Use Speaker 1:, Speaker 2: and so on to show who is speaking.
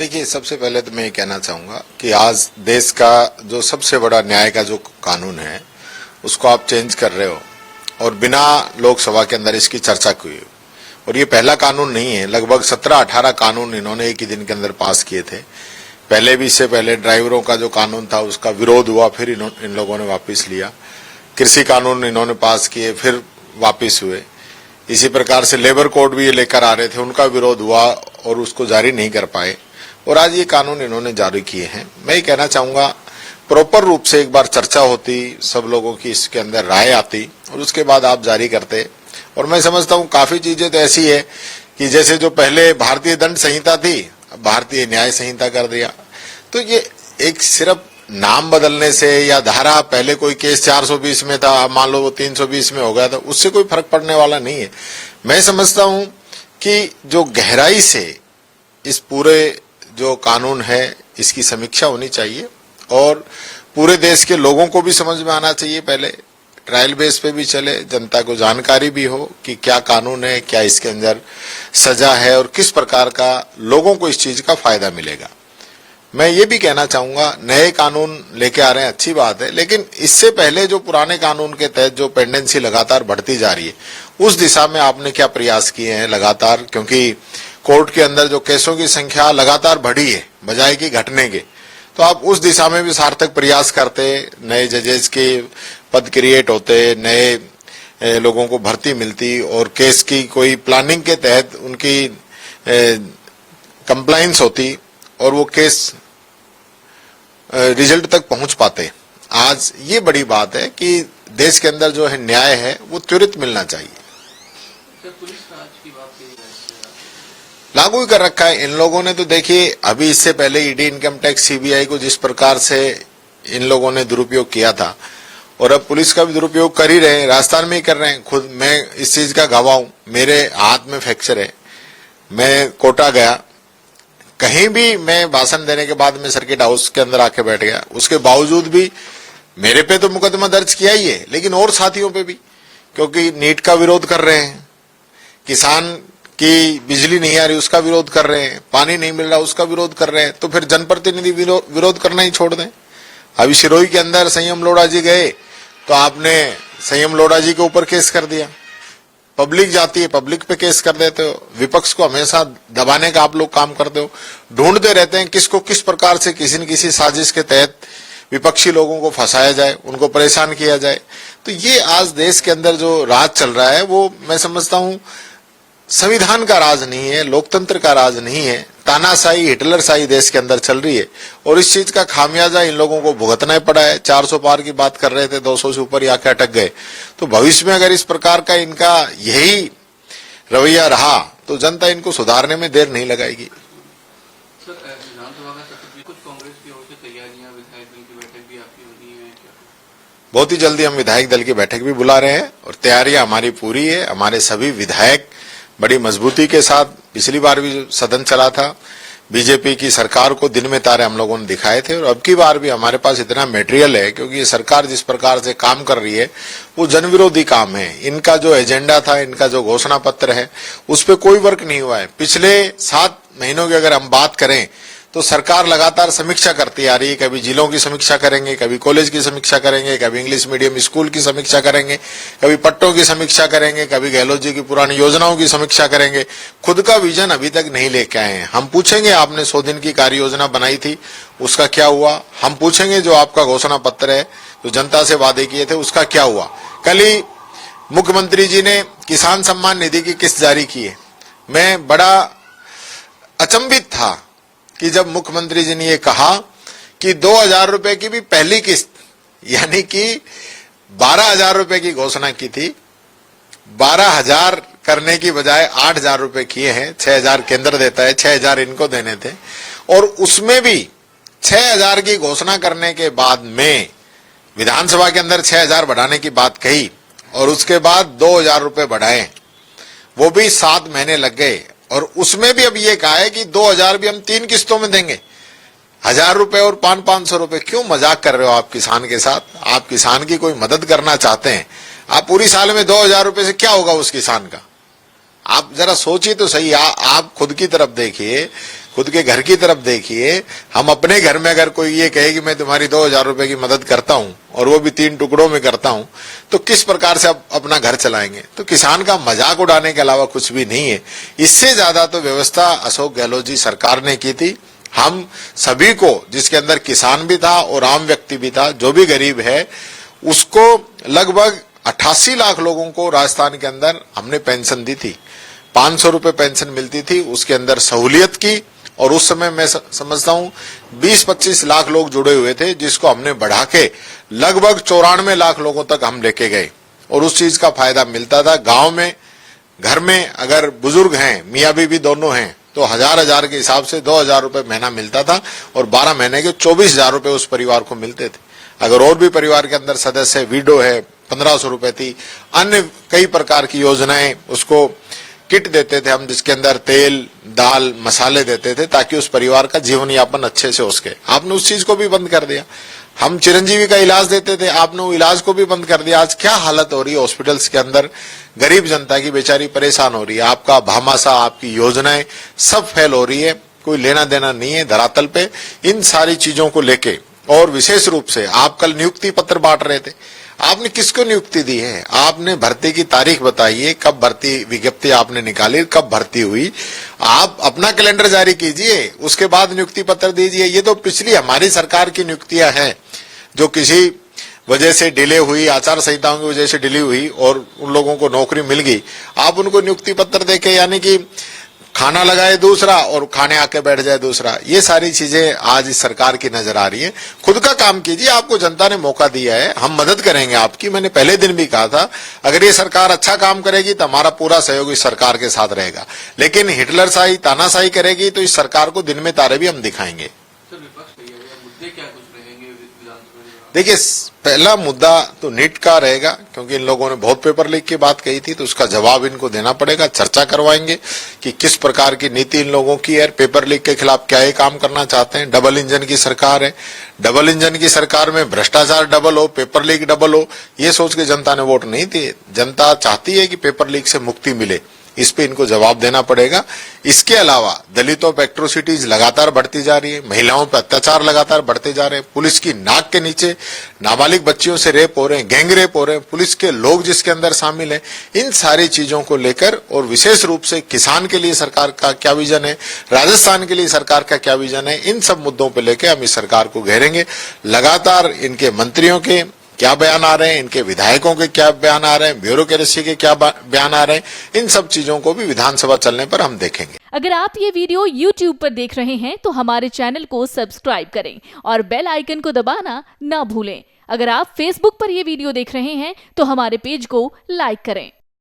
Speaker 1: देखिए, सबसे पहले तो मैं ये कहना चाहूंगा कि आज देश का जो सबसे बड़ा न्याय का जो कानून है उसको आप चेंज कर रहे हो और बिना लोकसभा के अंदर इसकी चर्चा की। और ये पहला कानून नहीं है, लगभग 17-18 कानून इन्होंने एक ही दिन के अंदर पास किए थे। पहले भी, इससे पहले ड्राइवरों का जो कानून था उसका विरोध हुआ, फिर इन लोगों ने वापस लिया। कृषि कानून इन्होंने पास किए, फिर वापस हुए। इसी प्रकार से लेबर कोड भी ये लेकर आ रहे थे, उनका विरोध हुआ और उसको जारी नहीं कर पाए, और आज ये कानून इन्होंने जारी किए हैं। मैं ये कहना चाहूंगा, प्रॉपर रूप से एक बार चर्चा होती, सब लोगों की इसके अंदर राय आती और उसके बाद आप जारी करते। और मैं समझता हूं काफी चीजें तो ऐसी है कि जैसे जो पहले भारतीय दंड संहिता थी, अब भारतीय न्याय संहिता कर दिया। तो ये एक सिर्फ नाम बदलने से या धारा, पहले कोई केस 420 में था, मान लो वो 320 में हो गया था, उससे कोई फर्क पड़ने वाला नहीं है। मैं समझता हूं कि जो गहराई से इस पूरे जो कानून है इसकी समीक्षा होनी चाहिए और पूरे देश के लोगों को भी समझ में आना चाहिए। पहले ट्रायल बेस पे भी चले, जनता को जानकारी भी हो कि क्या कानून है, क्या इसके अंदर सजा है और किस प्रकार का लोगों को इस चीज का फायदा मिलेगा। मैं ये भी कहना चाहूंगा, नए कानून लेके आ रहे हैं, अच्छी बात है, लेकिन इससे पहले जो पुराने कानून के तहत जो पेंडेंसी लगातार बढ़ती जा रही है, उस दिशा में आपने क्या प्रयास किए हैं लगातार? क्योंकि कोर्ट के अंदर जो केसों की संख्या लगातार बढ़ी है बजाय कि घटने के, तो आप उस दिशा में भी सार्थक प्रयास करते, नए जजेस के पद क्रिएट होते, नए लोगों को भर्ती मिलती और केस की कोई प्लानिंग के तहत उनकी कंप्लाइंस होती और वो केस रिजल्ट तक पहुंच पाते। आज ये बड़ी बात है कि देश के अंदर जो है न्याय है वो त्वरित मिलना चाहिए।
Speaker 2: पुलिस राज की बात
Speaker 1: लागू ही कर रखा है इन लोगों ने। तो देखिए, अभी इससे पहले ईडी, इनकम टैक्स, सीबीआई को जिस प्रकार से इन लोगों ने दुरुपयोग किया था, और अब पुलिस का भी दुरुपयोग कर ही रहे हैं, राजस्थान में ही कर रहे हैं। खुद मैं इस चीज का गवाह हूं, मेरे हाथ में फ्रैक्चर है। मैं कोटा गया, कहीं भी मैं भाषण देने के बाद में सर्किट हाउस के अंदर आके बैठ गया, उसके बावजूद भी मेरे पे तो मुकदमा दर्ज किया ही है, लेकिन और साथियों पे भी, क्योंकि नीट का विरोध कर रहे हैं, किसान की बिजली नहीं आ रही उसका विरोध कर रहे हैं, पानी नहीं मिल रहा उसका विरोध कर रहे हैं, तो फिर जनप्रतिनिधि विरोध करना ही छोड़ दें। अभी सिरोही के अंदर संयम लोढ़ा जी गए तो आपने संयम लोढ़ा जी के ऊपर केस कर दिया। पब्लिक जाती है, पब्लिक पे केस कर देते हो। विपक्ष को हमेशा दबाने का आप लोग काम करते हो, ढूंढते रहते हैं किसको किस प्रकार से किसी न किसी साजिश के तहत विपक्षी लोगों को फंसाया जाए, उनको परेशान किया जाए। तो ये आज देश के अंदर जो राज चल रहा है वो मैं समझता हूं संविधान का राज नहीं है, लोकतंत्र का राज नहीं है, तानाशाही, हिटलरशाही देश के अंदर चल रही है और इस चीज का खामियाजा इन लोगों को भुगतना पड़ा है। 400 पार की बात कर रहे थे, 200 से ऊपर आके अटक गए। तो भविष्य में अगर इस प्रकार का इनका यही रवैया रहा तो जनता इनको सुधारने में देर नहीं लगाएगी।
Speaker 2: सर, विधानसभा का सत्र, कुछ कांग्रेस की ओर से तैयारियां, विधायक दल की बैठक भी आपकी हो रही है क्या?
Speaker 1: बहुत ही जल्दी हम विधायक दल की बैठक भी बुला रहे हैं और तैयारियां हमारी पूरी है। हमारे सभी विधायक बड़ी मजबूती के साथ, पिछली बार भी सदन चला था, बीजेपी की सरकार को दिन में तारे हम लोगों ने दिखाए थे, और अब की बार भी हमारे पास इतना मटेरियल है, क्योंकि ये सरकार जिस प्रकार से काम कर रही है वो जनविरोधी काम है। इनका जो एजेंडा था, इनका जो घोषणा पत्र है, उस पर कोई वर्क नहीं हुआ है। पिछले 7 महीनों की अगर हम बात करें तो सरकार लगातार समीक्षा करती आ रही है। कभी जिलों की समीक्षा करेंगे, कभी कॉलेज की समीक्षा करेंगे, कभी इंग्लिश मीडियम स्कूल की समीक्षा करेंगे, कभी पट्टों की समीक्षा करेंगे, कभी गहलोत जी की पुरानी योजनाओं की समीक्षा करेंगे। खुद का विजन अभी तक नहीं लेके आए हैं। हम पूछेंगे, आपने 100 दिन की कार्य योजना बनाई थी, उसका क्या हुआ? हम पूछेंगे, जो आपका घोषणा पत्र है, जो जनता से वादे किए थे, उसका क्या हुआ? कल ही मुख्यमंत्री जी ने किसान सम्मान निधि की किस्त जारी की है। मैं बड़ा अचंभित था कि जब मुख्यमंत्री जी ने ये कहा कि 2000 रुपए की भी पहली किस्त, यानी कि 12,000 रुपए की घोषणा की थी, 12,000 करने की बजाय 8,000 रुपए किए हैं। 6,000 केंद्र देता है, 6,000 इनको देने थे, और उसमें भी 6,000 की घोषणा करने के बाद में विधानसभा के अंदर 6,000 बढ़ाने की बात कही और उसके बाद 2,000 रुपए बढ़ाए, वो भी 7 महीने लग गए। और उसमें भी अब ये कहा है कि 2,000 भी हम 3 किस्तों में देंगे, 1,000 रुपए और 500 रुपए। क्यों मजाक कर रहे हो आप किसान के साथ? आप किसान की कोई मदद करना चाहते हैं, आप पूरी साल में 2,000 रुपए से क्या होगा उस किसान का? आप जरा सोचिए तो सही। आप खुद की तरफ देखिए, खुद के घर की तरफ देखिए। हम अपने घर में अगर कोई ये कहे कि मैं तुम्हारी 2,000 रुपए की मदद करता हूं और वो भी 3 टुकड़ों में करता हूं, तो किस प्रकार से आप अपना घर चलाएंगे? तो किसान का मजाक उड़ाने के अलावा कुछ भी नहीं है। इससे ज्यादा तो व्यवस्था अशोक गहलोत जी सरकार ने की थी। हम सभी को, जिसके अंदर किसान भी था और आम व्यक्ति भी था, जो भी गरीब है, उसको लगभग 88 लाख लोगों को राजस्थान के अंदर हमने पेंशन दी थी। 500 रुपए पेंशन मिलती थी, उसके अंदर सहूलियत की। और उस समय मैं समझता हूं 20-25 लाख लोग जुड़े हुए थे, जिसको हमने बढ़ा के लगभग 94 लाख लोगों तक हम लेके गए और उस चीज का फायदा मिलता था। गांव में, घर में अगर बुजुर्ग हैं, मियाँ बीवी दोनों हैं, तो 1000 के हिसाब से 2000 रुपए महीना मिलता था और 12 महीने के 24,000 रुपए उस परिवार को मिलते थे। अगर और भी परिवार के अंदर सदस्य है, विडो है, 1500 रुपए थी। अन्य कई प्रकार की योजनाएं, उसको किट देते थे हम, जिसके अंदर तेल, दाल, मसाले देते थे, ताकि उस परिवार का जीवन यापन अच्छे से हो सके। आपने उस चीज को भी बंद कर दिया। हम चिरंजीवी का इलाज देते थे, आपने वो इलाज को भी बंद कर दिया। आज क्या हालत हो रही है हॉस्पिटल्स के अंदर, गरीब जनता की बेचारी परेशान हो रही है। आपका भामाशाह, आपकी योजनाएं सब फेल हो रही है, कोई लेना देना नहीं है धरातल पे इन सारी चीजों को लेके। और विशेष रूप से आप कल नियुक्ति पत्र बांट रहे थे, आपने किसको नियुक्ति दी है? आपने भर्ती की तारीख बताइए, कब भर्ती विज्ञप्ति आपने निकाली, कब भर्ती हुई? आप अपना कैलेंडर जारी कीजिए, उसके बाद नियुक्ति पत्र दीजिए। ये तो पिछली हमारी सरकार की नियुक्तियां हैं, जो किसी वजह से डिले हुई, आचार संहिताओं की वजह से डिले हुई और उन लोगों को नौकरी मिल गई। आप उनको नियुक्ति पत्र देके, यानी कि खाना लगाए दूसरा और खाने आके बैठ जाए दूसरा, ये सारी चीजें आज इस सरकार की नजर आ रही है। खुद का काम कीजिए, आपको जनता ने मौका दिया है, हम मदद करेंगे आपकी। मैंने पहले दिन भी कहा था, अगर ये सरकार अच्छा काम करेगी तो हमारा पूरा सहयोग इस सरकार के साथ रहेगा, लेकिन हिटलरशाही, तानाशाही करेगी तो इस सरकार को दिन में तारे भी हम दिखाएंगे।
Speaker 2: सर, विपक्ष मुद्दे क्या कुछ रहेंगे विधानसभा में?
Speaker 1: देखिए, पहला मुद्दा तो नीट का रहेगा, क्योंकि इन लोगों ने बहुत पेपर लीक की बात कही थी, तो उसका जवाब इनको देना पड़ेगा। चर्चा करवाएंगे कि किस प्रकार की नीति इन लोगों की है, पेपर लीक के खिलाफ क्या ये काम करना चाहते हैं। डबल इंजन की सरकार है, डबल इंजन की सरकार में भ्रष्टाचार डबल हो, पेपर लीक डबल हो, ये सोच के जनता ने वोट नहीं दिए। जनता चाहती है कि पेपर लीक से मुक्ति मिले, इस पे इनको जवाब देना पड़ेगा। इसके अलावा दलितों पर एट्रोसिटीज लगातार बढ़ती जा रही है, महिलाओं पर अत्याचार लगातार बढ़ते जा रहे हैं, पुलिस की नाक के नीचे नाबालिग बच्चियों से रेप हो रहे हैं, गैंग रेप हो रहे हैं, पुलिस के लोग जिसके अंदर शामिल हैं। इन सारी चीजों को लेकर और विशेष रूप से किसान के लिए सरकार का क्या विजन है, राजस्थान के लिए सरकार का क्या विजन है, इन सब मुद्दों पर लेकर हम इस सरकार को घेरेंगे। लगातार इनके मंत्रियों के क्या बयान आ रहे हैं, इनके विधायकों के क्या बयान आ रहे हैं, ब्यूरोक्रेसी के क्या बयान आ रहे हैं, इन सब चीजों को भी विधानसभा चलने पर हम देखेंगे।
Speaker 3: अगर आप ये वीडियो YouTube पर देख रहे हैं तो हमारे चैनल को सब्सक्राइब करें और बेल आइकन को दबाना ना भूलें। अगर आप Facebook पर ये वीडियो देख रहे हैं तो हमारे पेज को लाइक करें।